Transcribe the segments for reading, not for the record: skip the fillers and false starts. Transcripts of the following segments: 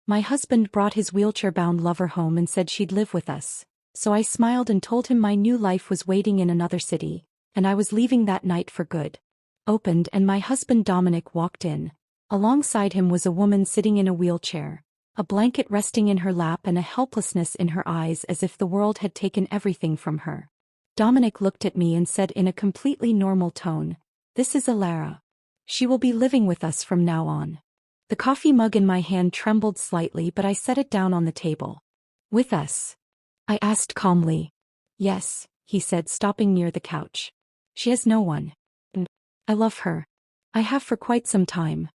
My husband brought his wheelchair-bound lover home and said she'd live with us. So I smiled and told him my new life was waiting in another city, and I was leaving that night for good. Opened and my husband Dominic walked in. Alongside him was a woman sitting in a wheelchair, a blanket resting in her lap and a helplessness in her eyes as if the world had taken everything from her. Dominic looked at me and said in a completely normal tone, "This is Alara. She will be living with us from now on." The coffee mug in my hand trembled slightly, but I set it down on the table. "With us?" I asked calmly. "Yes," he said, stopping near the couch. "She has no one. And I love her. I have for quite some time."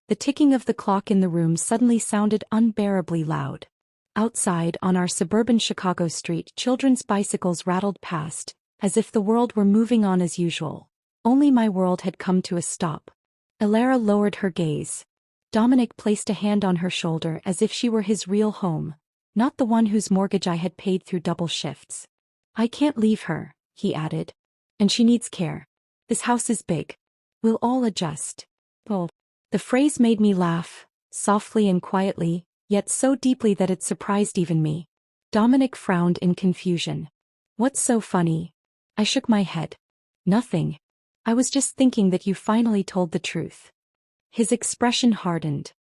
The ticking of the clock in the room suddenly sounded unbearably loud. Outside, on our suburban Chicago street, children's bicycles rattled past, as if the world were moving on as usual. Only my world had come to a stop. Alara lowered her gaze. Dominic placed a hand on her shoulder as if she were his real home, not the one whose mortgage I had paid through double shifts. "I can't leave her," he added. "And she needs care. This house is big. We'll all adjust." Oh. The phrase made me laugh, softly and quietly, yet so deeply that it surprised even me. Dominic frowned in confusion. "What's so funny?" I shook my head. "Nothing. I was just thinking that you finally told the truth." His expression hardened.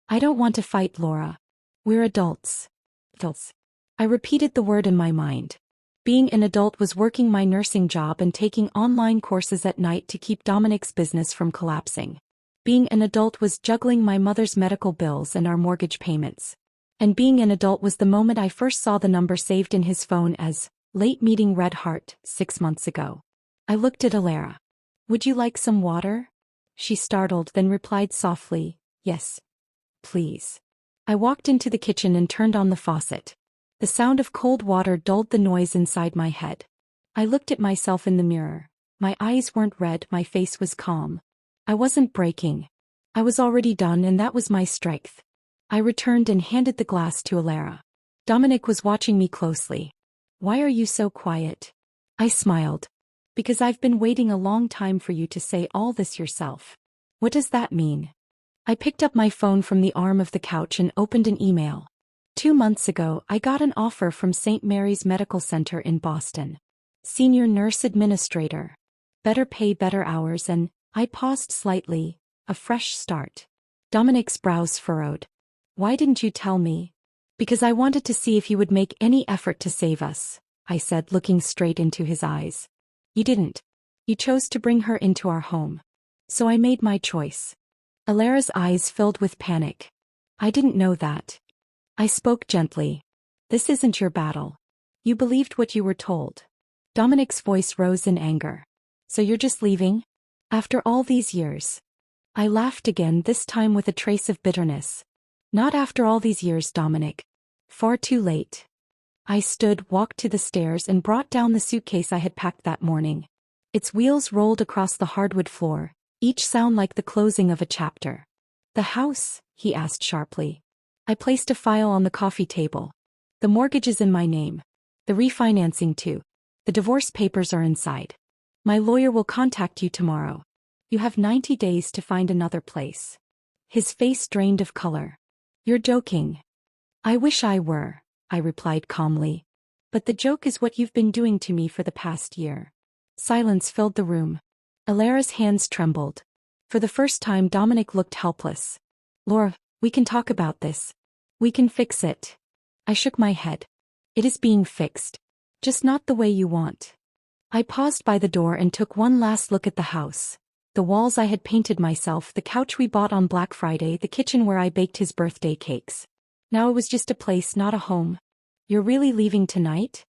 "I don't want to fight, Laura. We're adults." Adults. I repeated the word in my mind. Being an adult was working my nursing job and taking online courses at night to keep Dominic's business from collapsing. Being an adult was juggling my mother's medical bills and our mortgage payments. And being an adult was the moment I first saw the number saved in his phone as "Late Meeting Red Heart" 6 months ago. I looked at Alara. "Would you like some water?" She startled, then replied softly, "Yes, please." I walked into the kitchen and turned on the faucet. The sound of cold water dulled the noise inside my head. I looked at myself in the mirror. My eyes weren't red, my face was calm. I wasn't breaking. I was already done, and that was my strength. I returned and handed the glass to Alara. Dominic was watching me closely. "Why are you so quiet?" I smiled. "Because I've been waiting a long time for you to say all this yourself." "What does that mean?" I picked up my phone from the arm of the couch and opened an email. 2 months ago, I got an offer from St. Mary's Medical Center in Boston. Senior nurse administrator. Better pay, better hours, and I paused slightly. A fresh start. Dominic's brows furrowed. "Why didn't you tell me?" "Because I wanted to see if you would make any effort to save us," I said, looking straight into his eyes. "You didn't. You chose to bring her into our home. So I made my choice." Alara's eyes filled with panic. "I didn't know that." I spoke gently. "This isn't your battle. You believed what you were told." Dominic's voice rose in anger. "So you're just leaving? After all these years?" I laughed again, this time with a trace of bitterness. "Not after all these years, Dominic. Far too late." I stood, walked to the stairs, and brought down the suitcase I had packed that morning. Its wheels rolled across the hardwood floor, each sound like the closing of a chapter. "The house?" he asked sharply. I placed a file on the coffee table. "The mortgage is in my name. The refinancing too. The divorce papers are inside. My lawyer will contact you tomorrow. You have 90 days to find another place." His face drained of color. "You're joking." "I wish I were," I replied calmly. "But the joke is what you've been doing to me for the past year." Silence filled the room. Alara's hands trembled. For the first time, Dominic looked helpless. "Laura, we can talk about this. We can fix it." I shook my head. "It is being fixed. Just not the way you want." I paused by the door and took one last look at the house. The walls I had painted myself, the couch we bought on Black Friday, the kitchen where I baked his birthday cakes. Now it was just a place, not a home. "You're really leaving tonight?"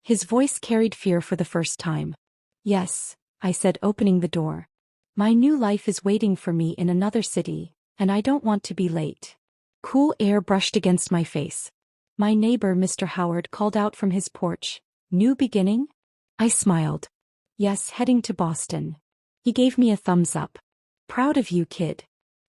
His voice carried fear for the first time. "Yes," I said, opening the door. "My new life is waiting for me in another city, and I don't want to be late." Cool air brushed against my face. My neighbor, Mr. Howard, called out from his porch. "New beginning?" I smiled. "Yes, heading to Boston." He gave me a thumbs up. "Proud of you, kid."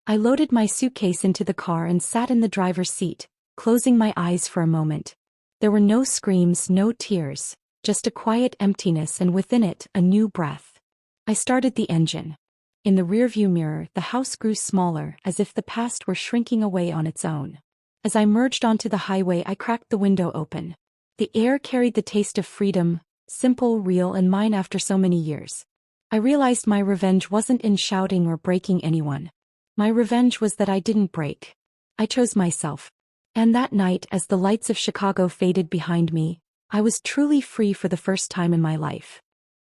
I loaded my suitcase into the car and sat in the driver's seat, closing my eyes for a moment. There were no screams, no tears, just a quiet emptiness, and within it, a new breath. I started the engine. In the rearview mirror, the house grew smaller, as if the past were shrinking away on its own. As I merged onto the highway, I cracked the window open. The air carried the taste of freedom, simple, real, and mine after so many years. I realized my revenge wasn't in shouting or breaking anyone. My revenge was that I didn't break. I chose myself. And that night, as the lights of Chicago faded behind me, I was truly free for the first time in my life.